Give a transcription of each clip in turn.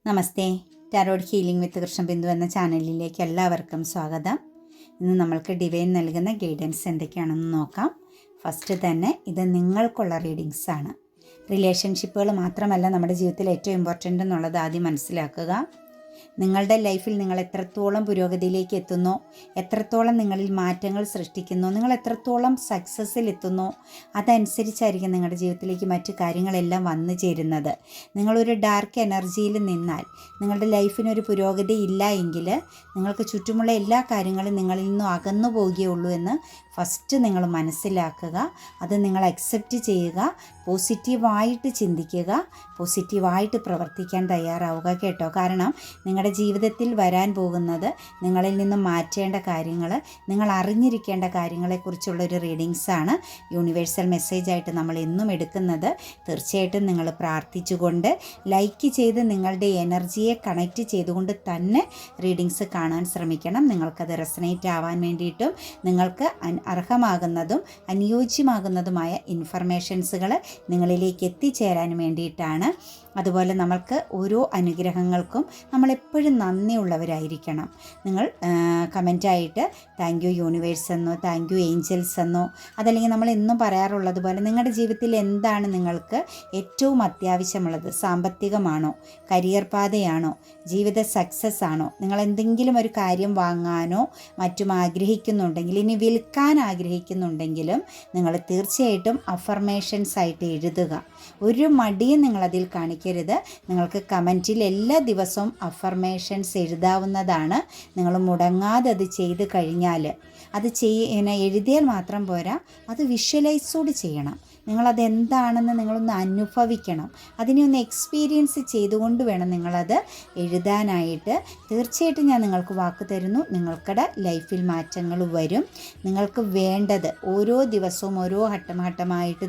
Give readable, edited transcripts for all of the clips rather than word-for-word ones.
നമസ്തേ. Tarot healing വിത്ത് കൃഷ്ണബിന്ദു എന്ന ചാനലിലേക്ക് എല്ലാവർക്കും സ്വാഗതം. ഇന്ന് നമ്മൾക്ക് ഡിവൈൻ നൽകുന്ന ഗൈഡൻസ് എന്തൊക്കെയാണെന്ന് നോക്കാം. ഫസ്റ്റ് തന്നെ ഇത് നിങ്ങൾക്കുള്ള റീഡിങ്സ് ആണ്. റിലേഷൻഷിപ്പുകൾ മാത്രമല്ല നമ്മുടെ ജീവിതത്തിൽ ഏറ്റവും ഇമ്പോർട്ടൻ്റ് എന്നുള്ളത് ആദ്യം മനസ്സിലാക്കുക. നിങ്ങളുടെ ലൈഫിൽ നിങ്ങൾ എത്രത്തോളം പുരോഗതിയിലേക്ക് എത്തുന്നോ, എത്രത്തോളം നിങ്ങളിൽ മാറ്റങ്ങൾ സൃഷ്ടിക്കുന്നോ, നിങ്ങൾ എത്രത്തോളം സക്സസ്സിൽ എത്തുന്നോ അതനുസരിച്ചായിരിക്കും നിങ്ങളുടെ ജീവിതത്തിലേക്ക് മറ്റു കാര്യങ്ങളെല്ലാം വന്നു ചേരുന്നത്. നിങ്ങളൊരു ഡാർക്ക് എനർജിയിൽ നിന്നാൽ നിങ്ങളുടെ ലൈഫിനൊരു പുരോഗതി ഇല്ല എങ്കിൽ നിങ്ങൾക്ക് ചുറ്റുമുള്ള എല്ലാ കാര്യങ്ങളും നിങ്ങളിൽ നിന്നും അകന്നു പോവുകയുള്ളൂ എന്ന് ഫസ്റ്റ് നിങ്ങൾ മനസ്സിലാക്കുക. അത് നിങ്ങൾ അക്സെപ്റ്റ് ചെയ്യുക, പോസിറ്റീവായിട്ട് ചിന്തിക്കുക, പോസിറ്റീവായിട്ട് പ്രവർത്തിക്കാൻ തയ്യാറാവുക കേട്ടോ. കാരണം നിങ്ങളുടെ ജീവിതത്തിൽ വരാൻ പോകുന്നത് നിങ്ങളിൽ നിന്നും മാറ്റേണ്ട കാര്യങ്ങൾ, നിങ്ങൾ അറിഞ്ഞിരിക്കേണ്ട കാര്യങ്ങളെക്കുറിച്ചുള്ളൊരു റീഡിങ്സാണ്. യൂണിവേഴ്സൽ മെസ്സേജായിട്ട് നമ്മൾ എന്നും എടുക്കുന്നത്. തീർച്ചയായിട്ടും നിങ്ങൾ പ്രാർത്ഥിച്ചുകൊണ്ട് ലൈക്ക് ചെയ്ത് നിങ്ങളുടെ എനർജിയെ കണക്റ്റ് ചെയ്തുകൊണ്ട് തന്നെ റീഡിങ്സ് കാണാൻ ശ്രമിക്കണം. നിങ്ങൾക്കത് റെസനേറ്റ് ആവാൻ വേണ്ടിയിട്ടും നിങ്ങൾക്ക് അർഹമാകുന്നതും അനുയോജ്യമാകുന്നതുമായ ഇൻഫർമേഷൻസുകൾ നിങ്ങളിലേക്ക് എത്തിച്ചേരാൻ വേണ്ടിയിട്ടാണ്. അതുപോലെ നമ്മൾക്ക് ഓരോ അനുഗ്രഹങ്ങൾക്കും നമ്മളെപ്പോഴും നന്ദിയുള്ളവരായിരിക്കണം. നിങ്ങൾ കമൻറ്റായിട്ട് താങ്ക് യു യൂണിവേഴ്സ് എന്നോ താങ്ക് യു ഏഞ്ചൽസ് എന്നോ, അതല്ലെങ്കിൽ നമ്മൾ എന്നും പറയാറുള്ളത് പോലെ നിങ്ങളുടെ ജീവിതത്തിൽ എന്താണ് നിങ്ങൾക്ക് ഏറ്റവും അത്യാവശ്യമുള്ളത്? സാമ്പത്തികമാണോ, കരിയർ പാതയാണോ, ജീവിത സക്സസ് ആണോ, നിങ്ങൾ എന്തെങ്കിലും ഒരു കാര്യം വാങ്ങാനോ മറ്റും ആഗ്രഹിക്കുന്നുണ്ടെങ്കിൽ, ഇനി വിൽക്കാൻ ആഗ്രഹിക്കുന്നുണ്ടെങ്കിലും നിങ്ങൾ തീർച്ചയായിട്ടും അഫർമേഷൻസ് ആയിട്ട് എഴുതുക. ഒരു മടിയും നിങ്ങളതിൽ കാണിക്കരുത്. നിങ്ങൾക്ക് കമൻറ്റിൽ എല്ലാ ദിവസവും അഫർമേഷൻസ് എഴുതാവുന്നതാണ്. നിങ്ങൾ മുടങ്ങാതെ അത് ചെയ്ത് കഴിഞ്ഞാൽ, അത് എഴുതിയാൽ മാത്രം പോരാ, അത് വിഷ്വലൈസോട് ചെയ്യണം. നിങ്ങളതെന്താണെന്ന് നിങ്ങളൊന്ന് അനുഭവിക്കണം. അതിനെ ഒന്ന് എക്സ്പീരിയൻസ് ചെയ്തുകൊണ്ട് വേണം നിങ്ങളത് എഴുതാനായിട്ട്. തീർച്ചയായിട്ടും ഞാൻ നിങ്ങൾക്ക് വാക്ക് തരുന്നു, നിങ്ങൾക്കിടെ ലൈഫിൽ മാറ്റങ്ങൾ വരും. നിങ്ങൾക്ക് വേണ്ടത് ഓരോ ദിവസവും ഓരോ ഘട്ടമായിട്ട്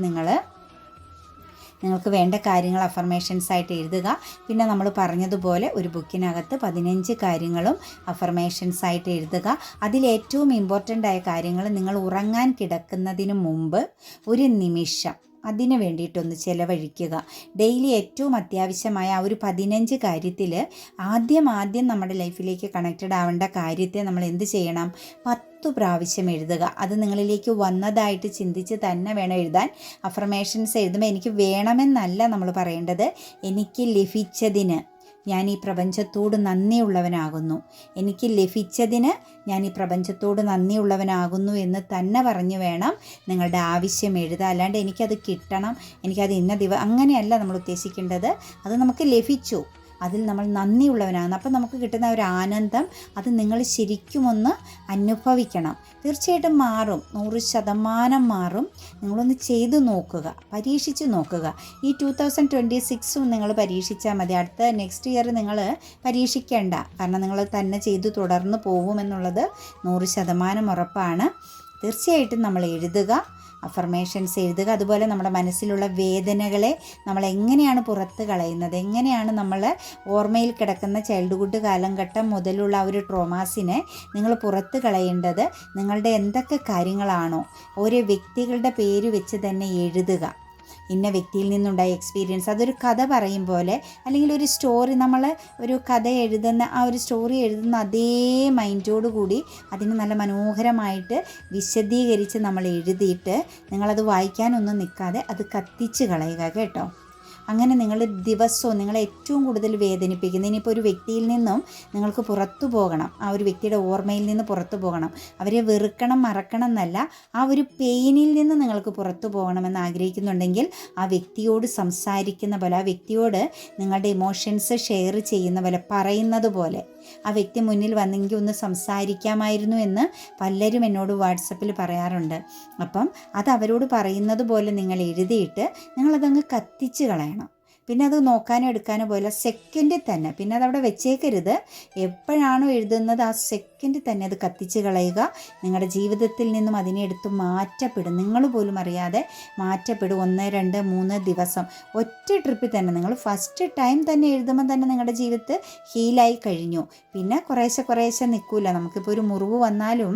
നിങ്ങൾക്ക് വേണ്ട കാര്യങ്ങൾ അഫർമേഷൻസ് ആയിട്ട് എഴുതുക. പിന്നെ നമ്മൾ പറഞ്ഞതുപോലെ ഒരു ബുക്കിനകത്ത് 15 കാര്യങ്ങളും അഫർമേഷൻസ് ആയിട്ട് എഴുതുക. അതിലേറ്റവും ഇമ്പോർട്ടൻ്റ് ആയ കാര്യങ്ങൾ നിങ്ങൾ ഉറങ്ങാൻ കിടക്കുന്നതിന് മുമ്പ് ഒരു നിമിഷം അതിന് വേണ്ടിയിട്ടൊന്ന് ചിലവഴിക്കുക. ഡെയിലി ഏറ്റവും അത്യാവശ്യമായ ആ ഒരു 15 കാര്യത്തിൽ ആദ്യം നമ്മുടെ ലൈഫിലേക്ക് കണക്റ്റഡ് ആവേണ്ട കാര്യത്തെ നമ്മൾ എന്ത് ചെയ്യണം? 10 പ്രാവശ്യം എഴുതുക. അത് നിങ്ങളിലേക്ക് വന്നതായിട്ട് ചിന്തിച്ച് തന്നെ വേണം എഴുതാൻ. അഫർമേഷൻസ് എഴുതുമ്പോൾ എനിക്ക് വേണമെന്നല്ല നമ്മൾ പറയേണ്ടത്, എനിക്ക് ലഭിച്ചതിന് ഞാൻ ഈ പ്രപഞ്ചത്തോട് നന്ദിയുള്ളവനാകുന്നു, എനിക്ക് ലഭിച്ചതിന് ഞാൻ ഈ പ്രപഞ്ചത്തോട് നന്ദിയുള്ളവനാകുന്നു എന്ന് തന്നെ പറഞ്ഞു വേണം നിങ്ങളുടെ ആവശ്യം എഴുതാൻ. അല്ലാണ്ട് എനിക്കത് കിട്ടണം, എനിക്കത് അങ്ങനെയല്ല നമ്മൾ ഉദ്ദേശിക്കേണ്ടത്. അത് നമുക്ക് ലഭിച്ചു, അതിൽ നമ്മൾ നന്ദിയുള്ളവനാണ്. അപ്പം നമുക്ക് കിട്ടുന്ന ഒരു ആനന്ദം അത് നിങ്ങൾ ശരിക്കും ഒന്ന് അനുഭവിക്കണം. തീർച്ചയായിട്ടും മാറും, 100% മാറും. നിങ്ങളൊന്ന് ചെയ്തു നോക്കുക, പരീക്ഷിച്ച് നോക്കുക. ഈ 2026 നിങ്ങൾ പരീക്ഷിച്ചാൽ മതി. അടുത്ത നെക്സ്റ്റ് ഇയർ നിങ്ങൾ പരീക്ഷിക്കേണ്ട. കാരണം നിങ്ങൾ തന്നെ ചെയ്തു തുടർന്ന് പോകുമെന്നുള്ളത് 100% ഉറപ്പാണ്. തീർച്ചയായിട്ടും നമ്മൾ എഴുതുക, അഫർമേഷൻസ് എഴുതുക. അതുപോലെ നമ്മുടെ മനസ്സിലുള്ള വേദനകളെ നമ്മൾ എങ്ങനെയാണ് പുറത്ത് കളയുന്നത്, എങ്ങനെയാണ് നമ്മൾ ഓർമ്മയിൽ കിടക്കുന്ന ചൈൽഡ്ഹുഡ് കാലഘട്ടം മുതലുള്ള ആ ഒരു ട്രോമാസിനെ നിങ്ങൾ പുറത്ത് കളയേണ്ടത് നിങ്ങളുടെ എന്തൊക്കെ കാര്യങ്ങളാണോ ഓരോ വ്യക്തികളുടെ പേര് വെച്ച് തന്നെ എഴുതുക. ഇന്ന വ്യക്തിയിൽ നിന്നുണ്ടായ എക്സ്പീരിയൻസ്, അതൊരു കഥ പറയും പോലെ, അല്ലെങ്കിൽ ഒരു സ്റ്റോറി, നമ്മൾ ഒരു കഥ എഴുതുന്ന ആ ഒരു സ്റ്റോറി എഴുതുന്ന അതേ മൈൻഡോട് കൂടി അതിന് നല്ല മനോഹരമായിട്ട് വിശദീകരിച്ച് നമ്മൾ എഴുതിയിട്ട് നിങ്ങളത് വായിക്കാനൊന്നും നിൽക്കാതെ അത് കത്തിച്ച് കളയുക കേട്ടോ. അങ്ങനെ നിങ്ങൾ ദിവസവും നിങ്ങളെ ഏറ്റവും കൂടുതൽ വേദനിപ്പിക്കുന്ന, ഇനിയിപ്പോൾ ഒരു വ്യക്തിയിൽ നിന്നും നിങ്ങൾക്ക് പുറത്തു പോകണം, ആ ഒരു വ്യക്തിയുടെ ഓർമ്മയിൽ നിന്ന് പുറത്തു പോകണം, അവരെ വെറുക്കണം മറക്കണം എന്നല്ല, ആ ഒരു പെയിനിൽ നിന്ന് നിങ്ങൾക്ക് പുറത്തു പോകണമെന്ന് ആഗ്രഹിക്കുന്നുണ്ടെങ്കിൽ ആ വ്യക്തിയോട് സംസാരിക്കുന്ന പോലെ, ആ വ്യക്തിയോട് നിങ്ങളുടെ ഇമോഷൻസ് ഷെയർ ചെയ്യുന്ന പോലെ, പറയുന്നത് പോലെ, ആ വ്യക്തി മുന്നിൽ വന്നെങ്കിൽ ഒന്ന് സംസാരിക്കാമായിരുന്നു എന്ന് പലരും എന്നോട് വാട്സപ്പിൽ പറയാറുണ്ട്. അപ്പം അത് അവരോട് പറയുന്നത് പോലെ നിങ്ങൾ എഴുതിയിട്ട് നിങ്ങളതങ്ങ് കത്തിച്ച് കളയണം. പിന്നെ അത് നോക്കാനോ എടുക്കാനോ പോലെ സെക്കൻഡിൽ തന്നെ, പിന്നെ അതവിടെ വെച്ചേക്കരുത്. എപ്പോഴാണോ എഴുതുന്നത് ആ സെക്കൻഡിൽ തന്നെ അത് കത്തിച്ച് കളയുക. നിങ്ങളുടെ ജീവിതത്തിൽ നിന്നും അതിനെ എടുത്ത് മാറ്റപ്പെടും, നിങ്ങൾ പോലും അറിയാതെ മാറ്റപ്പെടും. 1, 2, 3 ദിവസം ഒറ്റ ട്രിപ്പിൽ തന്നെ നിങ്ങൾ ഫസ്റ്റ് ടൈം തന്നെ എഴുതുമ്പോൾ തന്നെ നിങ്ങളുടെ ജീവിതത്തിൽ ഹീലായി കഴിഞ്ഞു. പിന്നെ കുറേശ്ശെ നിൽക്കില്ല. നമുക്കിപ്പോൾ ഒരു മുറിവ് വന്നാലും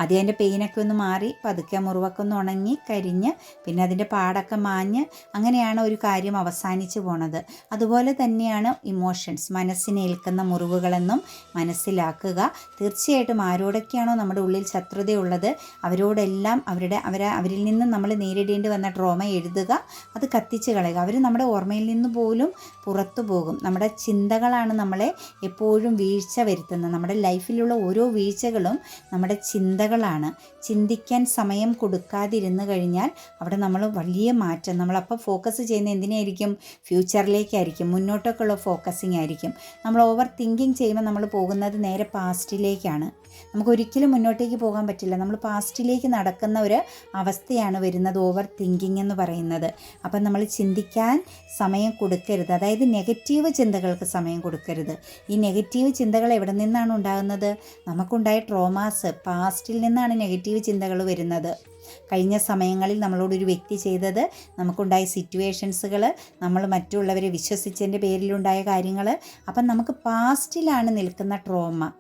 ആദ്യം അതിൻ്റെ പെയിനൊക്കെ ഒന്ന് മാറി പതുക്കെ മുറിവൊക്കെ ഒന്ന് ഉണങ്ങി കരിഞ്ഞ് പിന്നെ അതിൻ്റെ പാടൊക്കെ മാഞ്ഞ് അങ്ങനെയാണ് ഒരു കാര്യം അവസാനിച്ച് പോണത്. അതുപോലെ തന്നെയാണ് ഇമോഷൻസ്, മനസ്സിനേൽക്കുന്ന മുറിവുകളെന്നും മനസ്സിലാക്കുക. തീർച്ചയായിട്ടും ആരോടൊക്കെയാണോ നമ്മുടെ ഉള്ളിൽ ശത്രുതയുള്ളത് അവരോടെല്ലാം അവരിൽ നിന്ന് നമ്മൾ നേരിടേണ്ടി വന്ന ട്രോമ എഴുതുക, അത് കത്തിച്ച് കളയുക. അവർ നമ്മുടെ ഓർമ്മയിൽ നിന്ന് പോലും പുറത്തു പോകും. നമ്മുടെ ചിന്തകളാണ് നമ്മളെ എപ്പോഴും വീഴ്ച വരുത്തുന്നത്. നമ്മുടെ ലൈഫിലുള്ള ഓരോ വീഴ്ചകളും നമ്മുടെ ചിന്തകളാണ്. ചിന്തിക്കാൻ സമയം കൊടുക്കാതിരുന്നു കഴിഞ്ഞാൽ അവിടെ നമ്മൾ വലിയ മാറ്റം, നമ്മളപ്പോൾ ഫോക്കസ് ചെയ്യുന്ന എന്തിനായിരിക്കും? ഫ്യൂച്ചറിലേക്കായിരിക്കും, മുന്നോട്ടൊക്കെയുള്ള ഫോക്കസിങ് ആയിരിക്കും. നമ്മൾ ഓവർ തിങ്കിങ് ചെയ്യുമ്പോൾ നമ്മൾ പോകുന്നത് നേരെ പാസ്റ്റിലേക്കാണ്. നമുക്കൊരിക്കലും മുന്നോട്ടേക്ക് പോകാൻ പറ്റില്ല. നമ്മൾ പാസ്റ്റിലേക്ക് നടക്കുന്ന ഒരു അവസ്ഥയാണ് വരുന്നത് ഓവർ തിങ്കിങ് എന്ന് പറയുന്നത്. അപ്പം നമ്മൾ ചിന്തിക്കാൻ സമയം കൊടുക്കരുത്, അതായത് നെഗറ്റീവ് ചിന്തകൾക്ക് സമയം കൊടുക്കരുത്. ഈ നെഗറ്റീവ് ചിന്തകൾ എവിടെ നിന്നാണ് ഉണ്ടാകുന്നത്? നമുക്കുണ്ടായ ട്രോമാസ്, പാസ്റ്റിൽ നിന്നാണ് നെഗറ്റീവ് ചിന്തകൾ വരുന്നത്. കഴിഞ്ഞ സമയങ്ങളിൽ നമ്മളോടൊരു വ്യക്തി ചെയ്തത്, നമുക്കുണ്ടായ സിറ്റുവേഷൻസുകൾ, നമ്മൾ മറ്റുള്ളവരെ വിശ്വസിച്ചതിൻ്റെ പേരിലുണ്ടായ കാര്യങ്ങൾ. അപ്പം നമുക്ക് പാസ്റ്റിലാണ് നിൽക്കുന്ന ട്രോമ.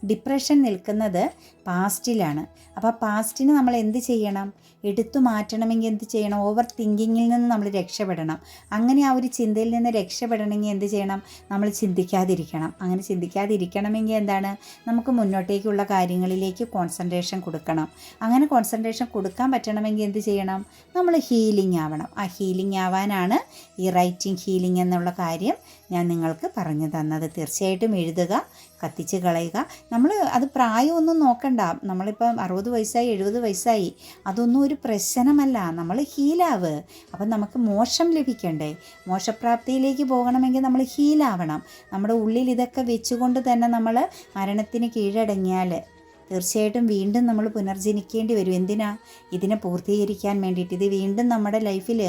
ഡിപ്രഷൻ നിൽക്കുന്നത് പാസ്റ്റിലാണ്. അപ്പോൾ പാസ്റ്റിന് നമ്മൾ എന്ത് ചെയ്യണം? എടുത്തു മാറ്റണമെങ്കിൽ എന്ത് ചെയ്യണം? ഓവർ തിങ്കിങ്ങിൽ നിന്ന് നമ്മൾ രക്ഷപ്പെടണം. അങ്ങനെ ആ ഒരു ചിന്തയിൽ നിന്ന് രക്ഷപ്പെടണമെങ്കിൽ എന്ത് ചെയ്യണം? നമ്മൾ ചിന്തിക്കാതിരിക്കണം. അങ്ങനെ ചിന്തിക്കാതിരിക്കണമെങ്കിൽ എന്താണ്? നമുക്ക് മുന്നോട്ടേക്കുള്ള കാര്യങ്ങളിലേക്ക് കോൺസെൻട്രേഷൻ കൊടുക്കണം. അങ്ങനെ കോൺസെൻട്രേഷൻ കൊടുക്കാൻ പറ്റണമെങ്കിൽ എന്ത് ചെയ്യണം? നമ്മൾ ഹീലിംഗ് ആവണം. ആ ഹീലിംഗ് ആവാനാണ് ഈ റൈറ്റിംഗ് ഹീലിംഗ് എന്നുള്ള കാര്യം ഞാൻ നിങ്ങൾക്ക് പറഞ്ഞു തന്നത്. തീർച്ചയായിട്ടും എഴുതുക, കത്തിച്ച് കളയുക. നമ്മൾ അത് പ്രായമൊന്നും നോക്കണ്ട. നമ്മളിപ്പം 60 വയസ്സായി 70 വയസ്സായി അതൊന്നും ഒരു പ്രശ്നമല്ല. നമ്മൾ ഹീലാവ്. അപ്പം നമുക്ക് മോക്ഷം ലഭിക്കണ്ടേ? മോക്ഷപ്രാപ്തിയിലേക്ക് പോകണമെങ്കിൽ നമ്മൾ ഹീലാവണം. നമ്മുടെ ഉള്ളിൽ ഇതൊക്കെ വെച്ചുകൊണ്ട് തന്നെ നമ്മൾ മരണത്തിന് കീഴടങ്ങിയാൽ തീർച്ചയായിട്ടും വീണ്ടും നമ്മൾ പുനർജനിക്കേണ്ടി വരും. എന്തിനാ? ഇതിനെ പൂർത്തീകരിക്കാൻ വേണ്ടിയിട്ട്. ഇത് വീണ്ടും നമ്മുടെ ലൈഫിൽ,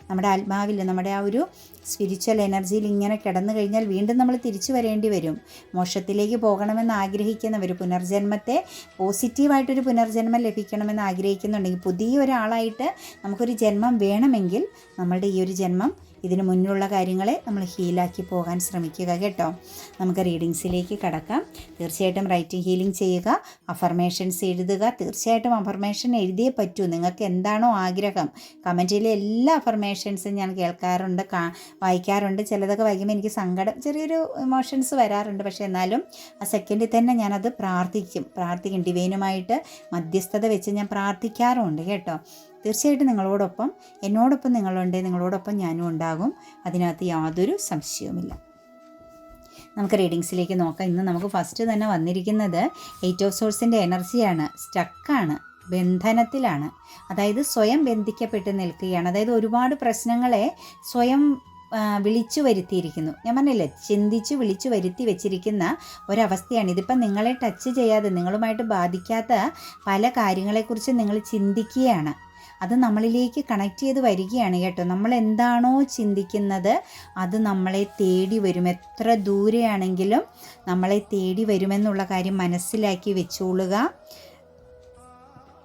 നമ്മുടെ ആത്മാവിൽ, നമ്മുടെ ആ ഒരു സ്പിരിച്വൽ എനർജിയിൽ ഇങ്ങനെ കിടന്നു കഴിഞ്ഞാൽ വീണ്ടും നമ്മൾ തിരിച്ചു വരേണ്ടി വരും. മോക്ഷത്തിലേക്ക് പോകണമെന്ന് ആഗ്രഹിക്കുന്നവർ, പുനർജന്മത്തെ പോസിറ്റീവായിട്ടൊരു പുനർജന്മം ലഭിക്കണമെന്ന് ആഗ്രഹിക്കുന്നുണ്ടെങ്കിൽ, പുതിയൊരാളായിട്ട് നമുക്കൊരു ജന്മം വേണമെങ്കിൽ നമ്മളുടെ ഈ ഒരു ജന്മം ഇതിന് മുന്നിലുള്ള കാര്യങ്ങളെ നമ്മൾ ഹീലാക്കി പോകാൻ ശ്രമിക്കുക കേട്ടോ. നമുക്ക് റീഡിങ്സിലേക്ക് കടക്കാം. തീർച്ചയായിട്ടും റൈറ്റിംഗ് ഹീലിംഗ് ചെയ്യുക, അഫർമേഷൻസ് എഴുതുക. തീർച്ചയായിട്ടും അഫർമേഷൻ എഴുതിയേ പറ്റൂ. നിങ്ങൾക്ക് എന്താണോ ആഗ്രഹം, കമൻറ്റിലെ എല്ലാ അഫർമേഷൻസും ഞാൻ കേൾക്കാറുണ്ട്, വായിക്കാറുണ്ട്. ചിലതൊക്കെ വായിക്കുമ്പോൾ എനിക്ക് സങ്കടം, ചെറിയൊരു ഇമോഷൻസ് വരാറുണ്ട്. പക്ഷേ എന്നാലും ആ സെക്കൻഡിൽ തന്നെ ഞാനത് പ്രാർത്ഥിക്കും. ഡിവൈനുമായിട്ട് മധ്യസ്ഥത വെച്ച് ഞാൻ പ്രാർത്ഥിക്കാറുമുണ്ട് കേട്ടോ. തീർച്ചയായിട്ടും നിങ്ങളോടൊപ്പം, എന്നോടൊപ്പം നിങ്ങളുണ്ട്, നിങ്ങളോടൊപ്പം ഞാനും ഉണ്ടാകും. അതിനകത്ത് യാതൊരു സംശയവുമില്ല. നമുക്ക് റീഡിങ്സിലേക്ക് നോക്കാം. ഇന്ന് നമുക്ക് ഫസ്റ്റ് തന്നെ വന്നിരിക്കുന്നത് 8 ഓഫ് സോഴ്സിൻ്റെ എനർജിയാണ്. സ്റ്റക്കാണ്, ബന്ധനത്തിലാണ്. അതായത് സ്വയം ബന്ധിക്കപ്പെട്ട് നിൽക്കുകയാണ്. അതായത് ഒരുപാട് പ്രശ്നങ്ങളെ സ്വയം വിളിച്ചു വരുത്തിയിരിക്കുന്നു. ഞാൻ പറഞ്ഞില്ലേ, ചിന്തിച്ച് വിളിച്ചു വരുത്തി വെച്ചിരിക്കുന്ന ഒരവസ്ഥയാണ്. ഇതിപ്പം നിങ്ങളെ ടച്ച് ചെയ്യാതെ, നിങ്ങളുമായിട്ട് ബാധിക്കാത്ത പല കാര്യങ്ങളെക്കുറിച്ച് നിങ്ങൾ ചിന്തിക്കുകയാണ്. അത് നമ്മളിലേക്ക് കണക്ട് ചെയ്ത് വരികയാണ് കേട്ടോ. നമ്മൾ എന്താണോ ചിന്തിക്കുന്നത് അത് നമ്മളെ തേടി വരും. എത്ര ദൂരെയാണെങ്കിലും നമ്മളെ തേടി വരുമെന്നുള്ള കാര്യം മനസ്സിലാക്കി വെച്ചോളുക.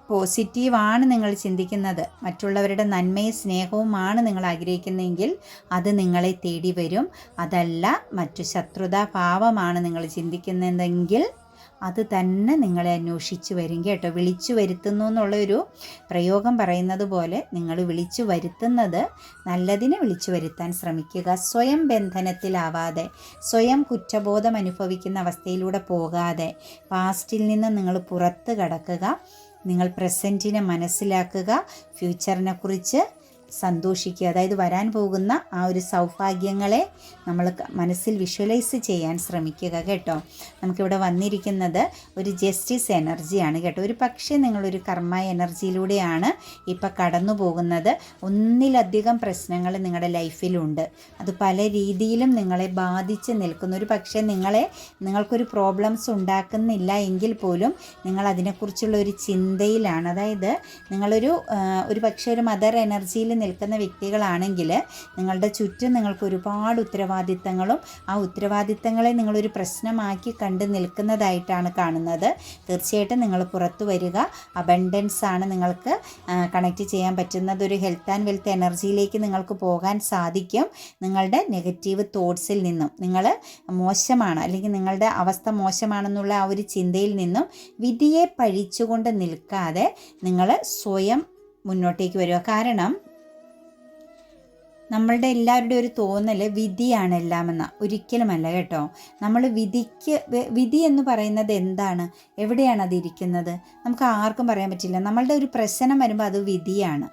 പോസിറ്റീവാണ് നിങ്ങൾ ചിന്തിക്കുന്നത്, മറ്റുള്ളവരുടെ നന്മയും സ്നേഹവുമാണ് നിങ്ങൾ ആഗ്രഹിക്കുന്നതെങ്കിൽ അത് നിങ്ങളെ തേടി വരും. അതല്ല മറ്റു ശത്രുതാ ഭാവമാണ് നിങ്ങൾ ചിന്തിക്കുന്നതെങ്കിൽ അത് തന്നെ നിങ്ങളെ അന്വേഷിച്ച് വരും കേട്ടോ. വിളിച്ചു വരുത്തുന്നു എന്നുള്ളൊരു പ്രയോഗം പറയുന്നത് പോലെ നിങ്ങൾ വിളിച്ചു വരുത്തുന്നത് നല്ലതിനെ വിളിച്ചു വരുത്താൻ ശ്രമിക്കുക. സ്വയം ബന്ധനത്തിലാവാതെ, സ്വയം കുറ്റബോധം അനുഭവിക്കുന്ന അവസ്ഥയിലൂടെ പോകാതെ പാസ്റ്റിൽ നിന്ന് നിങ്ങൾ പുറത്ത് കടക്കുക. നിങ്ങൾ പ്രസൻറ്റിനെ മനസ്സിലാക്കുക, ഫ്യൂച്ചറിനെ കുറിച്ച് സന്തോഷിക്കുക. അതായത് വരാൻ പോകുന്ന ആ ഒരു സൗഭാഗ്യങ്ങളെ നമ്മൾ മനസ്സിൽ വിഷ്വലൈസ് ചെയ്യാൻ ശ്രമിക്കുക കേട്ടോ. നമുക്കിവിടെ വന്നിരിക്കുന്നത് ഒരു ജസ്റ്റിസ് എനർജിയാണ് കേട്ടോ. ഒരു പക്ഷേ നിങ്ങളൊരു കർമ്മ എനർജിയിലൂടെയാണ് ഇപ്പം കടന്നു പോകുന്നത്. ഒന്നിലധികം പ്രശ്നങ്ങൾ നിങ്ങളുടെ ലൈഫിലുണ്ട്. അത് പല രീതിയിലും നിങ്ങളെ ബാധിച്ച് നിൽക്കുന്നു. ഒരു പക്ഷേ നിങ്ങൾക്കൊരു പ്രോബ്ലംസ് ഉണ്ടാക്കുന്നില്ല എങ്കിൽ പോലും നിങ്ങൾ അതിനെക്കുറിച്ചുള്ള ഒരു ചിന്തയിലാണ്. അതായത് നിങ്ങളൊരു പക്ഷേ ഒരു മദർ എനർജിയിൽ നിൽക്കുന്ന വ്യക്തികളാണെങ്കിൽ നിങ്ങളുടെ ചുറ്റും നിങ്ങൾക്ക് ഒരുപാട് ഉത്തരവാദിത്തങ്ങളും ആ ഉത്തരവാദിത്തങ്ങളെ നിങ്ങളൊരു പ്രശ്നമാക്കി കണ്ട് നിൽക്കുന്നതായിട്ടാണ് കാണുന്നത്. തീർച്ചയായിട്ടും നിങ്ങൾ പുറത്തു വരിക. അബണ്ടൻസ് ആണ് നിങ്ങൾക്ക് കണക്റ്റ് ചെയ്യാൻ പറ്റുന്നത്. ഒരു ഹെൽത്ത് ആൻഡ് വെൽത്ത് എനർജിയിലേക്ക് നിങ്ങൾക്ക് പോകാൻ സാധിക്കും. നിങ്ങളുടെ നെഗറ്റീവ് തോട്ട്സിൽ നിന്നും, നിങ്ങൾ മോശമാണ് അല്ലെങ്കിൽ നിങ്ങളുടെ അവസ്ഥ മോശമാണെന്നുള്ള ആ ഒരു ചിന്തയിൽ നിന്നും വിധിയെ പഴിച്ചുകൊണ്ട് നിൽക്കാതെ നിങ്ങൾ സ്വയം മുന്നോട്ടേക്ക് വരിക. കാരണം നമ്മളുടെ എല്ലാവരുടെയും ഒരു തോന്നൽ വിധിയാണ് എല്ലാമെന്ന. ഒരിക്കലുമല്ല കേട്ടോ. നമ്മൾ വിധി എന്ന് പറയുന്നത് എന്താണ്, എവിടെയാണ് അത് ഇരിക്കുന്നത്, നമുക്ക് ആർക്കും പറയാൻ പറ്റില്ല. നമ്മളുടെ ഒരു പ്രശ്നം വരുമ്പോൾ അത് വിധിയാണ്.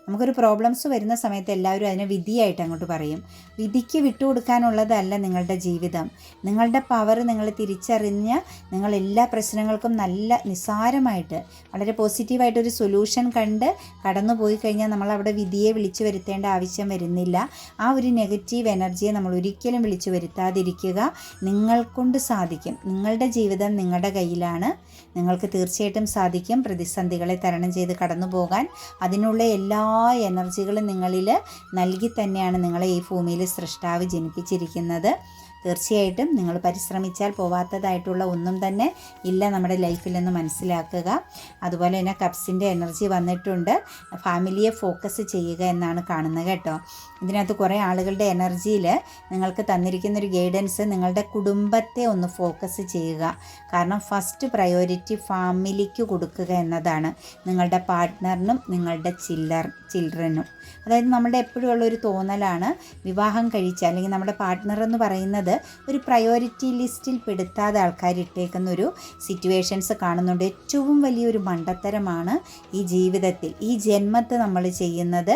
നമുക്കൊരു പ്രോബ്ലംസ് വരുന്ന സമയത്ത് എല്ലാവരും അതിനെ വിധിയായിട്ട് അങ്ങോട്ട് പറയും. വിധിക്ക് വിട്ടുകൊടുക്കാനുള്ളതല്ല നിങ്ങളുടെ ജീവിതം. നിങ്ങളുടെ പവർ നിങ്ങൾ തിരിച്ചറിഞ്ഞ് നിങ്ങൾ എല്ലാ പ്രശ്നങ്ങൾക്കും നല്ല നിസ്സാരമായിട്ട് വളരെ പോസിറ്റീവായിട്ടൊരു സൊല്യൂഷൻ കണ്ട് കടന്നു പോയി കഴിഞ്ഞാൽ നമ്മൾ അവിടെ വിധിയെ വിളിച്ചു വരുത്തേണ്ട ആവശ്യം വരുന്നില്ല. ആ ഒരു നെഗറ്റീവ് എനർജിയെ നമ്മൾ ഒരിക്കലും വിളിച്ചു വരുത്താതിരിക്കുക. നിങ്ങൾക്കൊണ്ട് സാധിക്കും. നിങ്ങളുടെ ജീവിതം നിങ്ങളുടെ കയ്യിലാണ്. നിങ്ങൾക്ക് തീർച്ചയായിട്ടും സാധിക്കും പ്രതിസന്ധികളെ തരണം ചെയ്ത് കടന്നു പോകാൻ. അതിനുള്ള എല്ലാ എനർജികളും നിങ്ങളിൽ നൽകി തന്നെയാണ് നിങ്ങളെ ഈ ഭൂമിയിൽ സൃഷ്ടാവ് ജനിപ്പിച്ചിരിക്കുന്നത്. തീർച്ചയായിട്ടും നിങ്ങൾ പരിശ്രമിച്ചാൽ പോവാത്തതായിട്ടുള്ള ഒന്നും തന്നെ ഇല്ല നമ്മുടെ ലൈഫിലെന്ന് മനസ്സിലാക്കുക. അതുപോലെ തന്നെ കപ്സിൻ്റെ എനർജി വന്നിട്ടുണ്ട്. ഫാമിലിയെ ഫോക്കസ് ചെയ്യുക എന്നാണ് കാണുന്നത് കേട്ടോ. ഇതിനകത്ത് കുറേ ആളുകളുടെ എനർജിയിൽ നിങ്ങൾക്ക് തന്നിരിക്കുന്നൊരു ഗൈഡൻസ് നിങ്ങളുടെ കുടുംബത്തെ ഒന്ന് ഫോക്കസ് ചെയ്യുക. കാരണം ഫസ്റ്റ് പ്രയോറിറ്റി ഫാമിലിക്ക് കൊടുക്കുക എന്നതാണ്. നിങ്ങളുടെ പാർട്ട്ണറിനും നിങ്ങളുടെ ചിൽഡ്രനും. അതായത് നമ്മുടെ എപ്പോഴും ഉള്ളൊരു തോന്നലാണ് വിവാഹം കഴിച്ച അല്ലെങ്കിൽ നമ്മുടെ പാർട്ട്ണർ എന്ന് പറയുന്നത് ഒരു പ്രയോറിറ്റി ലിസ്റ്റിൽ പെടുത്താതെ ആൾക്കാർ ഇട്ടേക്കുന്ന ഒരു സിറ്റുവേഷൻസ് കാണുന്നുണ്ട്. ഏറ്റവും വലിയൊരു മണ്ടത്തരമാണ് ഈ ജീവിതത്തിൽ, ഈ ജന്മത്ത് നമ്മൾ ചെയ്യുന്നത്.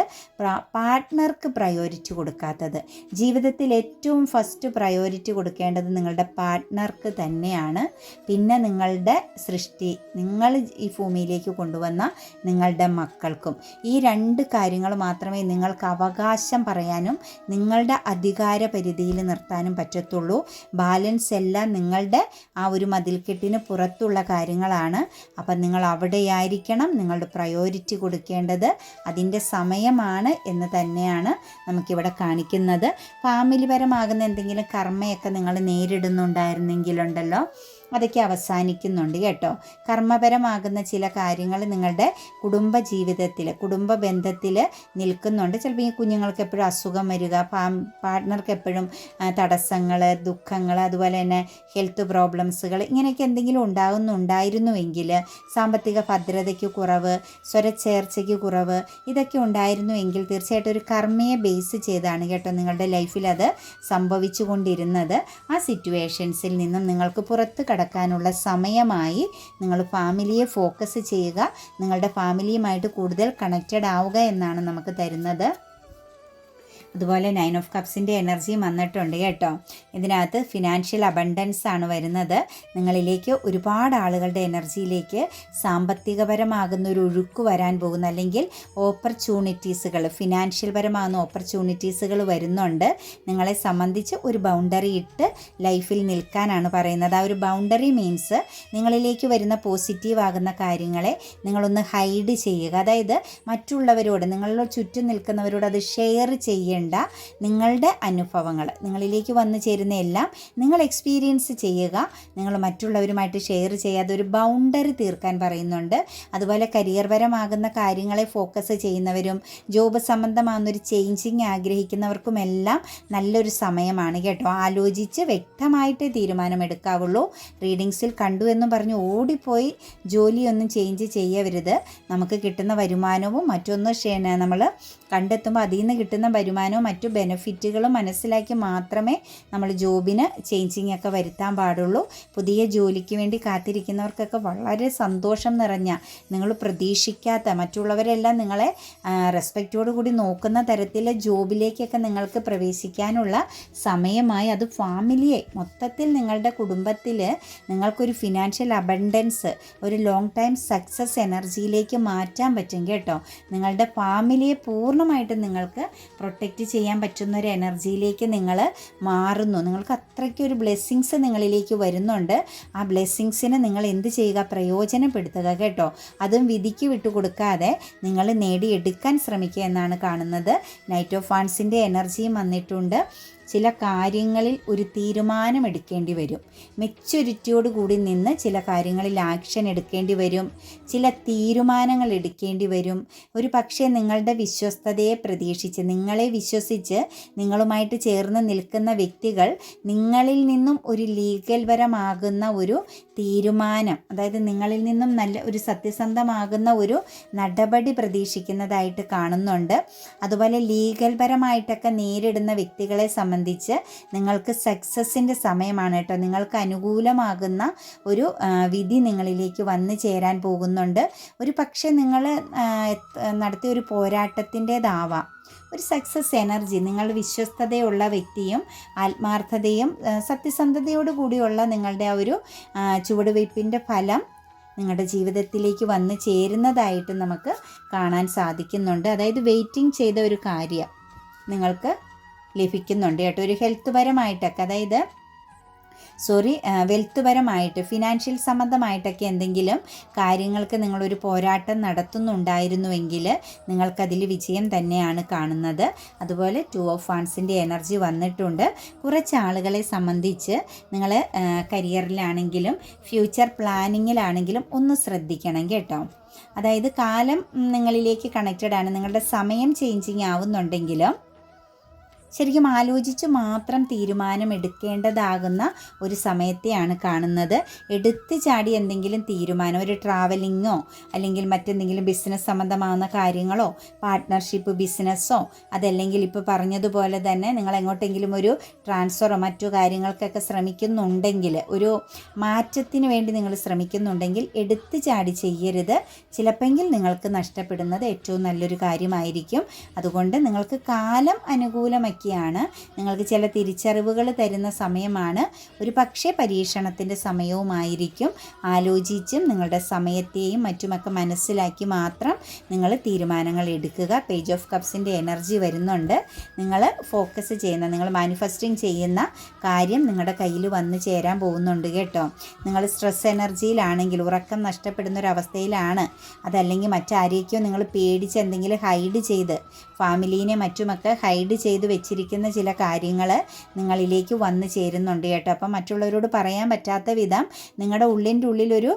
പാർട്ട്ണർക്ക് പ്രയോറിറ്റി കൊടുക്കാത്തത്. ജീവിതത്തിൽ ഏറ്റവും ഫസ്റ്റ് പ്രയോറിറ്റി കൊടുക്കേണ്ടത് നിങ്ങളുടെ പാർട്ട്ണർക്ക് തന്നെയാണ്. പിന്നെ നിങ്ങളുടെ സൃഷ്ടി, നിങ്ങൾ ഈ ഭൂമിയിലേക്ക് കൊണ്ടുവന്ന നിങ്ങളുടെ മക്കൾക്കും. ഈ രണ്ട് കാര്യങ്ങൾ മാത്രമേ നിങ്ങൾക്ക് അവകാശം പറയാനും നിങ്ങളുടെ അധികാര പരിധിയിൽ നിർത്താനും പറ്റത്തുള്ളൂ. ബാലൻസ് എല്ലാം നിങ്ങളുടെ ആ ഒരു മതിൽക്കെട്ടിന് പുറത്തുള്ള കാര്യങ്ങളാണ്. അപ്പം നിങ്ങൾ അവിടെയായിരിക്കണം നിങ്ങളുടെ പ്രയോറിറ്റി കൊടുക്കേണ്ടത്. അതിൻ്റെ സമയമാണ് എന്ന് തന്നെയാണ് നമുക്കിവിടെ കാണിക്കുന്നത്. ഫാമിലിപരമാകുന്ന എന്തെങ്കിലും കർമ്മയൊക്കെ നിങ്ങൾ നേരിടുന്നുണ്ടായിരുന്നെങ്കിലുണ്ടല്ലോ അതൊക്കെ അവസാനിക്കുന്നുണ്ട് കേട്ടോ. കർമ്മപരമാകുന്ന ചില കാര്യങ്ങൾ നിങ്ങളുടെ കുടുംബ ജീവിതത്തിൽ, കുടുംബ ബന്ധത്തിൽ നിൽക്കുന്നുണ്ട്. ചിലപ്പോൾ ഈ കുഞ്ഞുങ്ങൾക്ക് എപ്പോഴും അസുഖം വരിക, പാർട്ട്ണർക്ക് എപ്പോഴും തടസ്സങ്ങൾ, ദുഃഖങ്ങൾ, അതുപോലെ തന്നെ ഹെൽത്ത് പ്രോബ്ലംസുകൾ, ഇങ്ങനെയൊക്കെ എന്തെങ്കിലും ഉണ്ടായിരുന്നുവെങ്കിൽ, സാമ്പത്തിക ഭദ്രതയ്ക്ക് കുറവ്, സ്വരച്ചേർച്ചയ്ക്ക് കുറവ്, ഇതൊക്കെ ഉണ്ടായിരുന്നുവെങ്കിൽ തീർച്ചയായിട്ടും ഒരു കർമ്മയെ ബേസ് ചെയ്താണ് കേട്ടോ നിങ്ങളുടെ ലൈഫിൽ അത് സംഭവിച്ചു കൊണ്ടിരുന്നത്. ആ സിറ്റുവേഷൻസിൽ നിന്നും നിങ്ങൾക്ക് പുറത്ത് കടക്കാനുള്ള സമയമായി നിങ്ങൾ ഫാമിലിയെ ഫോക്കസ് ചെയ്യുക. നിങ്ങളുടെ ഫാമിലിയുമായിട്ട് കൂടുതൽ കണക്റ്റഡ് ആവുക എന്നാണ് നമുക്ക് തരുന്നത്. അതുപോലെ 9 ഓഫ് കപ്സിൻ്റെ എനർജിയും വന്നിട്ടുണ്ട് കേട്ടോ. ഇതിനകത്ത് ഫിനാൻഷ്യൽ അബണ്ടൻസ് ആണ് വരുന്നത്. നിങ്ങളിലേക്ക് ഒരുപാട് ആളുകളുടെ എനർജിയിലേക്ക് സാമ്പത്തികപരമാകുന്ന ഒരു ഒഴുക്ക് വരാൻ പോകുന്ന, അല്ലെങ്കിൽ ഓപ്പർച്യൂണിറ്റീസുകൾ, ഫിനാൻഷ്യൽ പരമാകുന്ന ഓപ്പർച്യൂണിറ്റീസുകൾ വരുന്നുണ്ട്. നിങ്ങളെ സംബന്ധിച്ച് ഒരു ബൗണ്ടറി ഇട്ട് ലൈഫിൽ നിൽക്കാനാണ് പറയുന്നത്. ആ ഒരു ബൗണ്ടറി മീൻസ് നിങ്ങളിലേക്ക് വരുന്ന പോസിറ്റീവ് ആകുന്ന കാര്യങ്ങളെ നിങ്ങളൊന്ന് ഹൈഡ് ചെയ്യുക. അതായത് മറ്റുള്ളവരോട്, നിങ്ങളുടെ ചുറ്റും നിൽക്കുന്നവരോട് അത് ഷെയർ ചെയ്യേണ്ട. നിങ്ങളുടെ അനുഭവങ്ങൾ നിങ്ങളിലേക്ക് വന്നു ചേരുന്ന എല്ലാം നിങ്ങൾ എക്സ്പീരിയൻസ് ചെയ്യുക. നിങ്ങൾ മറ്റുള്ളവരുമായിട്ട് ഷെയർ ചെയ്യാതെ ഒരു ബൗണ്ടറി തീർക്കാൻ പറയുന്നുണ്ട്. അതുപോലെ കരിയർ പരമാകുന്ന കാര്യങ്ങളെ ഫോക്കസ് ചെയ്യുന്നവരും ജോബ് സംബന്ധമാകുന്നൊരു ചേഞ്ചിങ് ആഗ്രഹിക്കുന്നവർക്കുമെല്ലാം നല്ലൊരു സമയമാണ് കേട്ടോ. ആലോചിച്ച് വ്യക്തമായിട്ട് തീരുമാനമെടുക്കാവുള്ളൂ. റീഡിങ്സിൽ കണ്ടു എന്നും പറഞ്ഞ് ഓടിപ്പോയി ജോലിയൊന്നും ചേഞ്ച് ചെയ്യരുത്. നമുക്ക് കിട്ടുന്ന വരുമാനവും മറ്റൊന്ന് നമ്മൾ കണ്ടെത്തുമ്പോൾ അതിൽ നിന്ന് കിട്ടുന്ന വരുമാനവും മറ്റു ബെനിഫിറ്റുകളും മനസ്സിലാക്കി മാത്രമേ നമ്മൾ ജോബിന് ചേഞ്ചിങ് ഒക്കെ വരുത്താൻ പാടുള്ളൂ. പുതിയ ജോലിക്ക് വേണ്ടി കാത്തിരിക്കുന്നവർക്കൊക്കെ വളരെ സന്തോഷം നിറഞ്ഞ, നിങ്ങൾ പ്രതീക്ഷിക്കാത്ത, മറ്റുള്ളവരെല്ലാം നിങ്ങളെ റെസ്പെക്റ്റോടു കൂടി നോക്കുന്ന തരത്തിലെ ജോബിലേക്കൊക്കെ നിങ്ങൾക്ക് പ്രവേശിക്കാനുള്ള സമയമായി. അത് ഫാമിലിയെ മൊത്തത്തിൽ നിങ്ങളുടെ കുടുംബത്തിൽ നിങ്ങൾക്കൊരു ഫിനാൻഷ്യൽ അബണ്ടൻസ്, ഒരു ലോങ് ടൈം സക്സസ് എനർജിയിലേക്ക് മാറ്റാൻ പറ്റും കേട്ടോ. നിങ്ങളുടെ ഫാമിലിയെ പൂർണ്ണമായിട്ടും നിങ്ങൾക്ക് പ്രൊട്ടക്റ്റ് അട്രാക്റ്റ് ചെയ്യാൻ പറ്റുന്ന ഒരു എനർജിയിലേക്ക് നിങ്ങൾ മാറുന്നു. നിങ്ങൾക്ക് അത്രയ്ക്കൊരു ബ്ലെസ്സിങ്സ് നിങ്ങളിലേക്ക് വരുന്നുണ്ട്. ആ ബ്ലെസ്സിങ്സിനെ നിങ്ങൾ എന്ത് ചെയ്യുക, പ്രയോജനപ്പെടുത്തുക കേട്ടോ. അതും വിധിക്ക് വിട്ടുകൊടുക്കാതെ നിങ്ങൾ നേടിയെടുക്കാൻ ശ്രമിക്കുക എന്നാണ് കാണുന്നത്. നൈറ്റ് ഓഫ് വാൻസിൻ്റെ എനർജിയും വന്നിട്ടുണ്ട്. ചില കാര്യങ്ങളിൽ ഒരു തീരുമാനം എടുക്കേണ്ടി വരും. മെച്യൂരിറ്റിയോടുകൂടി നിന്ന് ചില കാര്യങ്ങളിൽ ആക്ഷൻ എടുക്കേണ്ടി വരും. ചില തീരുമാനങ്ങൾ എടുക്കേണ്ടി വരും. ഒരു പക്ഷേ നിങ്ങളുടെ വിശ്വസ്തതയെ പ്രതീക്ഷിച്ച്, നിങ്ങളെ വിശ്വസിച്ച് നിങ്ങളുമായിട്ട് ചേർന്ന് നിൽക്കുന്ന വ്യക്തികൾ നിങ്ങളിൽ നിന്നും ഒരു ലീഗൽപരമാകുന്ന ഒരു തീരുമാനം, അതായത് നിങ്ങളിൽ നിന്നും നല്ല ഒരു സത്യസന്ധമാകുന്ന ഒരു നടപടി പ്രതീക്ഷിക്കുന്നതായിട്ട് കാണുന്നുണ്ട്. അതുപോലെ ലീഗൽപരമായിട്ടൊക്കെ നേരിടുന്ന വ്യക്തികളെ സംബന്ധിച്ച് നിങ്ങൾക്ക് സക്സസിൻ്റെ സമയമാണ് കേട്ടോ. നിങ്ങൾക്ക് അനുകൂലമാകുന്ന ഒരു വിധി നിങ്ങളിലേക്ക് വന്നു ചേരാൻ പോകുന്നുണ്ട്. ഒരു പക്ഷേ നിങ്ങൾ നടത്തിയ ഒരു പോരാട്ടത്തിൻ്റേതാവാം ഒരു സക്സസ് എനർജി. നിങ്ങൾ വിശ്വസ്തതയുള്ള വ്യക്തിയും ആത്മാർത്ഥതയും സത്യസന്ധതയോടു കൂടിയുള്ള നിങ്ങളുടെ ആ ഒരു ചുവടുവയ്പ്പിൻ്റെ ഫലം നിങ്ങളുടെ ജീവിതത്തിലേക്ക് വന്ന് ചേരുന്നതായിട്ട് നമുക്ക് കാണാൻ സാധിക്കുന്നുണ്ട്. അതായത് വെയിറ്റിംഗ് ചെയ്ത ഒരു കാര്യം നിങ്ങൾക്ക് ലഭിക്കുന്നുണ്ട് കേട്ടോ. ഒരു ഹെൽത്ത് പരമായിട്ടൊക്കെ, അതായത് വെൽത്ത് പരമായിട്ട്, ഫിനാൻഷ്യൽ സംബന്ധമായിട്ടൊക്കെ എന്തെങ്കിലും കാര്യങ്ങൾക്ക് നിങ്ങളൊരു പോരാട്ടം നടത്തുന്നുണ്ടായിരുന്നുവെങ്കിൽ നിങ്ങൾക്കതിൽ വിജയം തന്നെയാണ് കാണുന്നത്. അതുപോലെ 2 ഓഫ് വാൻസിൻ്റെ എനർജി വന്നിട്ടുണ്ട്. കുറച്ച് ആളുകളെ സംബന്ധിച്ച് നിങ്ങൾ കരിയറിലാണെങ്കിലും ഫ്യൂച്ചർ പ്ലാനിങ്ങിലാണെങ്കിലും ഒന്ന് ശ്രദ്ധിക്കണം കേട്ടോ. അതായത് കാലം നിങ്ങളിലേക്ക് കണക്റ്റഡ് ആണ്. നിങ്ങളുടെ സമയം ചേഞ്ചിങ് ആവുന്നുണ്ടെങ്കിലും ശരിക്കും ആലോചിച്ച് മാത്രം തീരുമാനമെടുക്കേണ്ടതാകുന്ന ഒരു സമയത്തെയാണ് കാണുന്നത്. എടുത്തു ചാടി എന്തെങ്കിലും തീരുമാനം, ഒരു ട്രാവലിങ്ങോ അല്ലെങ്കിൽ മറ്റെന്തെങ്കിലും ബിസിനസ് സംബന്ധമാകുന്ന കാര്യങ്ങളോ, പാർട്ട്ണർഷിപ്പ് ബിസിനസ്സോ, അതല്ലെങ്കിൽ ഇപ്പോൾ പറഞ്ഞതുപോലെ തന്നെ നിങ്ങൾ എങ്ങോട്ടെങ്കിലും ഒരു ട്രാൻസ്ഫറോ മറ്റു കാര്യങ്ങൾക്കൊക്കെ ശ്രമിക്കുന്നുണ്ടെങ്കിൽ, ഒരു മാറ്റത്തിന് വേണ്ടി നിങ്ങൾ ശ്രമിക്കുന്നുണ്ടെങ്കിൽ എടുത്തു ചാടി ചെയ്യരുത്. ചിലപ്പോൾ നിങ്ങൾക്ക് നഷ്ടപ്പെടുന്നത് ഏറ്റവും നല്ലൊരു കാര്യമായിരിക്കും. അതുകൊണ്ട് നിങ്ങൾക്ക് കാലം അനുകൂലമായി നിങ്ങൾക്ക് ചില തിരിച്ചറിവുകൾ തരുന്ന സമയമാണ്. ഒരു പക്ഷേ പരീക്ഷണത്തിൻ്റെ സമയവുമായിരിക്കും. ആലോചിച്ചും നിങ്ങളുടെ സമയത്തെയും മറ്റുമൊക്കെ മനസ്സിലാക്കി മാത്രം നിങ്ങൾ തീരുമാനങ്ങൾ എടുക്കുക. പേജ് ഓഫ് കപ്സിൻ്റെ എനർജി വരുന്നുണ്ട്. നിങ്ങൾ ഫോക്കസ് ചെയ്യുന്ന, നിങ്ങൾ മാനിഫെസ്റ്റിംഗ് ചെയ്യുന്ന കാര്യം നിങ്ങളുടെ കയ്യിൽ വന്ന് ചേരാൻ പോകുന്നുണ്ട് കേട്ടോ. നിങ്ങൾ സ്ട്രെസ് എനർജിയിലാണെങ്കിൽ, ഉറക്കം നഷ്ടപ്പെടുന്ന ഒരവസ്ഥയിലാണ്, അതല്ലെങ്കിൽ മറ്റാരെയൊക്കെയോ നിങ്ങൾ പേടിച്ച് എന്തെങ്കിലും ഹൈഡ് ചെയ്ത്, ഫാമിലീനെ മറ്റുമൊക്കെ ഹൈഡ് ചെയ്ത് വെച്ചിരിക്കുന്ന ചില കാര്യങ്ങൾ നിങ്ങളിലേക്ക് വന്നു ചേരുന്നുണ്ട് കേട്ടോ. അപ്പം മറ്റുള്ളവരോട് പറയാൻ പറ്റാത്ത വിധം നിങ്ങളുടെ ഉള്ളിൻ്റെ ഉള്ളിലൊരു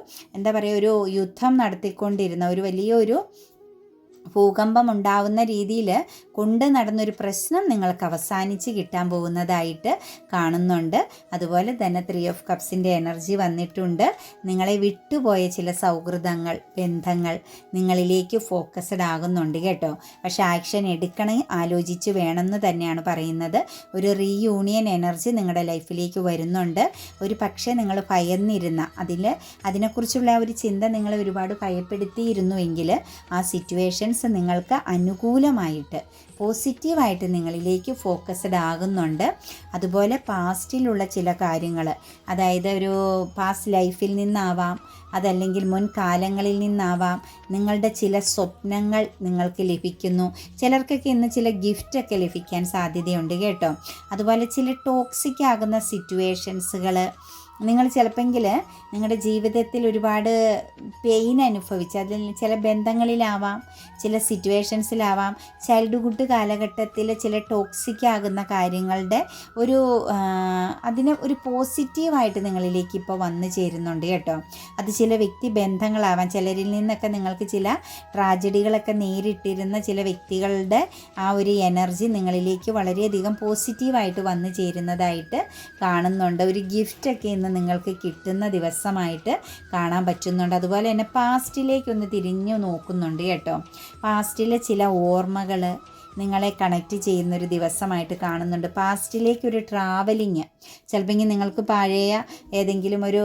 ഒരു യുദ്ധം നടത്തിക്കൊണ്ടിരുന്ന ഒരു വലിയൊരു ഭൂകമ്പം ഉണ്ടാവുന്ന രീതിയിൽ കൊണ്ട് നടന്നൊരു പ്രശ്നം നിങ്ങൾക്ക് അവസാനിച്ച് കിട്ടാൻ പോകുന്നതായിട്ട് കാണുന്നുണ്ട്. അതുപോലെ തന്നെ 3 ഓഫ് കപ്സിൻ്റെ എനർജി വന്നിട്ടുണ്ട്. നിങ്ങളെ വിട്ടുപോയ ചില സൗഹൃദങ്ങൾ, ബന്ധങ്ങൾ നിങ്ങളിലേക്ക് ഫോക്കസ്ഡ് ആകുന്നുണ്ട് കേട്ടോ. പക്ഷേ ആക്ഷൻ എടുക്കണേ, ആലോചിച്ച് വേണമെന്ന് തന്നെയാണ് പറയുന്നത്. ഒരു റീയൂണിയൻ എനർജി നിങ്ങളുടെ ലൈഫിലേക്ക് വരുന്നുണ്ട്. ഒരു പക്ഷേ നിങ്ങൾ ഭയന്നിരുന്ന അതിനെക്കുറിച്ചുള്ള ഒരു ചിന്ത നിങ്ങളെ ഒരുപാട് ഭയപ്പെടുത്തിയിരുന്നുവെങ്കിൽ ആ സിറ്റുവേഷൻസ് നിങ്ങൾക്ക് അനുകൂലമായിട്ട്, പോസിറ്റീവായിട്ട് നിങ്ങളിലേക്ക് ഫോക്കസ്ഡ് ആകുന്നുണ്ട്. അതുപോലെ പാസ്റ്റിലുള്ള ചില കാര്യങ്ങൾ, അതായത് ഒരു പാസ്റ്റ് ലൈഫിൽ നിന്നാവാം, അതല്ലെങ്കിൽ മുൻകാലങ്ങളിൽ നിന്നാവാം, നിങ്ങളുടെ ചില സ്വപ്നങ്ങൾ നിങ്ങൾക്ക് ലഭിക്കുന്നു. ചിലർക്കൊക്കെ ഇന്ന് ചില ഗിഫ്റ്റൊക്കെ ലഭിക്കാൻ സാധ്യതയുണ്ട് കേട്ടോ. അതുപോലെ ചില ടോക്സിക് ആകുന്ന സിറ്റുവേഷൻസുകൾ നിങ്ങൾ ചിലപ്പോൾ നിങ്ങളുടെ ജീവിതത്തിൽ ഒരുപാട് പെയിൻ അനുഭവിച്ച്, അതിൽ ചില ബന്ധങ്ങളിലാവാം, ചില സിറ്റുവേഷൻസിലാവാം, ചൈൽഡ്ഹുഡ് കാലഘട്ടത്തിൽ ചില ടോക്സിക് ആകുന്ന കാര്യങ്ങളുടെ അതിന് ഒരു പോസിറ്റീവായിട്ട് നിങ്ങളിലേക്ക് ഇപ്പോൾ വന്നു ചേരുന്നുണ്ട് കേട്ടോ. അത് ചില വ്യക്തി ബന്ധങ്ങളാവാം. ചിലരിൽ നിന്നൊക്കെ നിങ്ങൾക്ക് ചില ട്രാജഡികളൊക്കെ നേരിട്ടിരുന്ന ചില വ്യക്തികളുടെ ആ ഒരു എനർജി നിങ്ങളിലേക്ക് വളരെയധികം പോസിറ്റീവായിട്ട് വന്നു ചേരുന്നതായിട്ട് കാണുന്നുണ്ട്. ഒരു ഗിഫ്റ്റൊക്കെ ഇന്ന് നിങ്ങൾക്ക് കിട്ടുന്ന ദിവസമായിട്ട് കാണാൻ പറ്റുന്നുണ്ട്. അതുപോലെ തന്നെ പാസ്റ്റിലേക്കൊന്ന് തിരിഞ്ഞു നോക്കുന്നുണ്ട് കേട്ടോ. പാസ്റ്റിലെ ചില ഓർമ്മകൾ നിങ്ങളെ കണക്റ്റ് ചെയ്യുന്നൊരു ദിവസമായിട്ട് കാണുന്നുണ്ട്. പാസ്റ്റിലേക്കൊരു ട്രാവലിങ്, ചിലപ്പോൾ നിങ്ങൾക്ക് പഴയ ഏതെങ്കിലും ഒരു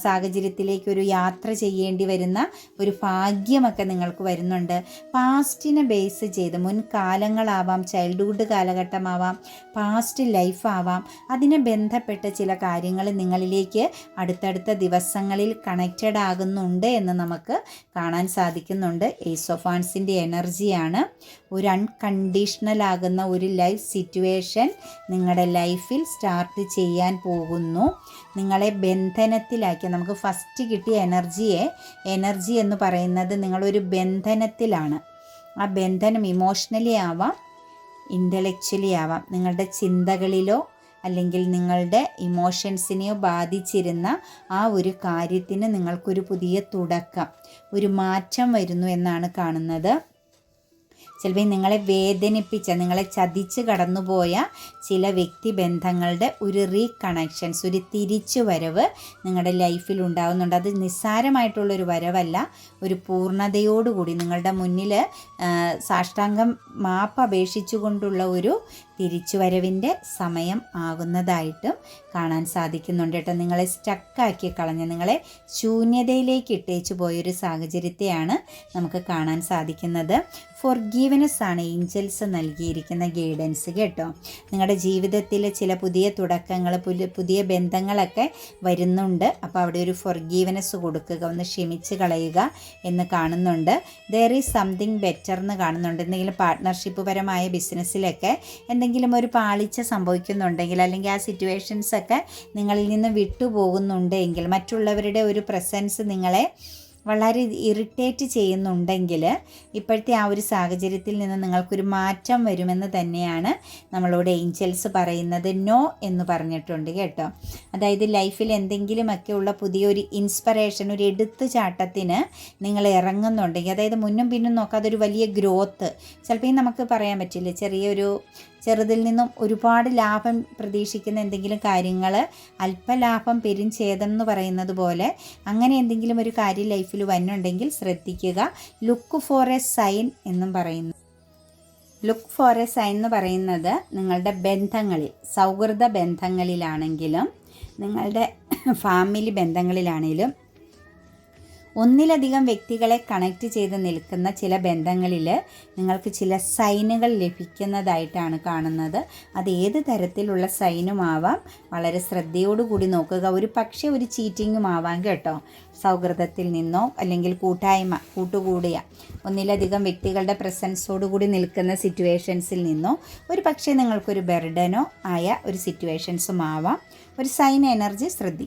സാഹചര്യത്തിലേക്കൊരു യാത്ര ചെയ്യേണ്ടി വരുന്ന ഒരു ഭാഗ്യമൊക്കെ നിങ്ങൾക്ക് വരുന്നുണ്ട്. പാസ്റ്റിനെ ബേസ് ചെയ്ത് മുൻകാലങ്ങളാവാം, ചൈൽഡ്ഹുഡ് കാലഘട്ടമാവാം, പാസ്റ്റ് ലൈഫാവാം, അതിനെ ബന്ധപ്പെട്ട ചില കാര്യങ്ങൾ നിങ്ങളിലേക്ക് അടുത്തടുത്ത ദിവസങ്ങളിൽ കണക്റ്റഡ് ആകുന്നുണ്ട് എന്ന് നമുക്ക് കാണാൻ സാധിക്കുന്നുണ്ട്. ഏസ് ഓഫ് വാൻസിൻ്റെ എനർജിയാണ്. ഒരു കണ്ടീഷണൽ ആകുന്ന ഒരു ലൈഫ് സിറ്റുവേഷൻ നിങ്ങളുടെ ലൈഫിൽ സ്റ്റാർട്ട് ചെയ്യാൻ പോകുന്നു. നിങ്ങളെ ബന്ധനത്തിലാക്കി, നമുക്ക് ഫസ്റ്റ് കിട്ടിയ എനർജി എന്ന് പറയുന്നത് നിങ്ങളൊരു ബന്ധനത്തിലാണ്. ആ ബന്ധനം ഇമോഷണലി ആവാം, ഇൻ്റലക്ച്വലി ആവാം. നിങ്ങളുടെ ചിന്തകളിലോ അല്ലെങ്കിൽ നിങ്ങളുടെ ഇമോഷൻസിനെയോ ബാധിച്ചിരുന്ന ആ ഒരു കാര്യത്തിന് നിങ്ങൾക്കൊരു പുതിയ തുടക്കം, ഒരു മാറ്റം വരുന്നു എന്നാണ് കാണുന്നത്. ചിലപ്പോൾ നിങ്ങളെ വേദനിപ്പിച്ച, നിങ്ങളെ ചതിച്ച് കടന്നുപോയ ചില വ്യക്തിബന്ധങ്ങളുടെ ഒരു റീകണക്ഷൻസ്, ഒരു തിരിച്ചു വരവ് നിങ്ങളുടെ ലൈഫിൽ ഉണ്ടാകുന്നുണ്ട്. അത് നിസ്സാരമായിട്ടുള്ളൊരു വരവല്ല, ഒരു പൂർണ്ണതയോടുകൂടി നിങ്ങളുടെ മുന്നിൽ സാഷ്ടാംഗം മാപ്പ് അപേക്ഷിച്ചുകൊണ്ടുള്ള ഒരു തിരിച്ചുവരവിൻ്റെ സമയം ആകുന്നതായിട്ടും കാണാൻ സാധിക്കുന്നുണ്ട് കേട്ടോ. നിങ്ങളെ സ്റ്റക്കാക്കി കളഞ്ഞ, നിങ്ങളെ ശൂന്യതയിലേക്ക് ഇട്ടേച്ചു പോയൊരു സാഹചര്യത്തെയാണ് നമുക്ക് കാണാൻ സാധിക്കുന്നത്. ഫോർഗീവ്നെസ് ആണ് ഏഞ്ചൽസ് നൽകിയിരിക്കുന്ന ഗൈഡൻസ് കേട്ടോ. നിങ്ങളുടെ ജീവിതത്തിൽ ചില പുതിയ തുടക്കങ്ങൾ, പുതിയ ബന്ധങ്ങളൊക്കെ വരുന്നുണ്ട്. അപ്പോൾ അവിടെ ഒരു ഫോർഗീവ്നെസ് കൊടുക്കുക, ഒന്ന് ക്ഷമിച്ച് കളയുക എന്ന് കാണുന്നുണ്ട്. ദെയർ ഈസ് സംതിങ് ബെറ്റർ എന്ന് കാണുന്നുണ്ട്. എന്തെങ്കിലും പാർട്ട്ണർഷിപ്പ് പരമായ ബിസിനസ്സിലൊക്കെ എന്തെങ്കിലും ഒരു പാളിച്ച സംഭവിക്കുന്നുണ്ടെങ്കിൽ, അല്ലെങ്കിൽ ആ സിറ്റുവേഷൻസൊക്കെ നിങ്ങളിൽ നിന്ന് വിട്ടുപോകുന്നുണ്ടെങ്കിൽ, മറ്റുള്ളവരുടെ ഒരു പ്രസൻസ് നിങ്ങളെ വളരെ ഇറിറ്റേറ്റ് ചെയ്യുന്നുണ്ടെങ്കിൽ, ഇപ്പോഴത്തെ ആ ഒരു സാഹചര്യത്തിൽ നിന്ന് നിങ്ങൾക്കൊരു മാറ്റം വരുമെന്ന് തന്നെയാണ് നമ്മളോട് ഏഞ്ചൽസ് പറയുന്നത്. നോ എന്ന് പറഞ്ഞിട്ടുണ്ട് കേട്ടോ. അതായത് ലൈഫിൽ എന്തെങ്കിലുമൊക്കെ ഉള്ള പുതിയൊരു ഇൻസ്പിറേഷൻ, ഒരു എടുത്തുചാട്ടത്തിന് നിങ്ങൾ ഇറങ്ങുന്നുണ്ടെങ്കിൽ, അതായത് മുന്നും പിന്നും നോക്കാതെ ഒരു വലിയ ഗ്രോത്ത്, ചിലപ്പോൾ നമുക്ക് പറയാൻ പറ്റില്ല, ചെറുതിൽ നിന്നും ഒരുപാട് ലാഭം പ്രതീക്ഷിക്കുന്ന എന്തെങ്കിലും കാര്യങ്ങൾ, അല്പലാഭം പെരുംഛേദം എന്ന് പറയുന്നത് പോലെ അങ്ങനെ എന്തെങ്കിലും ഒരു കാര്യം ലൈഫിൽ വന്നുണ്ടെങ്കിൽ ശ്രദ്ധിക്കുക. ലുക്ക് ഫോർ എ സൈൻ എന്നും പറയുന്നു. ലുക്ക് ഫോർ എ സൈൻ എന്ന് പറയുന്നത് നിങ്ങളുടെ ബന്ധങ്ങളിൽ, സൗഹൃദ ബന്ധങ്ങളിലാണെങ്കിലും നിങ്ങളുടെ ഫാമിലി ബന്ധങ്ങളിലാണെങ്കിലും ഒന്നിലധികം വ്യക്തികളെ കണക്റ്റ് ചെയ്ത് നിൽക്കുന്ന ചില ബന്ധങ്ങളിൽ നിങ്ങൾക്ക് ചില സൈനുകൾ ലഭിക്കുന്നതായിട്ടാണ് കാണുന്നത്. അത് ഏത് തരത്തിലുള്ള സൈനുമാവാം, വളരെ ശ്രദ്ധയോടുകൂടി നോക്കുക. ഒരു പക്ഷേ ഒരു ചീറ്റിങ്ങും ആവാം കേട്ടോ. സൗഹൃദത്തിൽ നിന്നോ അല്ലെങ്കിൽ കൂട്ടുകൂടിയ ഒന്നിലധികം വ്യക്തികളുടെ പ്രസൻസോടുകൂടി നിൽക്കുന്ന സിറ്റുവേഷൻസിൽ നിന്നോ ഒരു പക്ഷേ നിങ്ങൾക്കൊരു ബർഡനോ ആയ ഒരു സിറ്റുവേഷൻസും ആവാം. ഒരു സൈൻ എനർജി ശ്രദ്ധിക്കുക.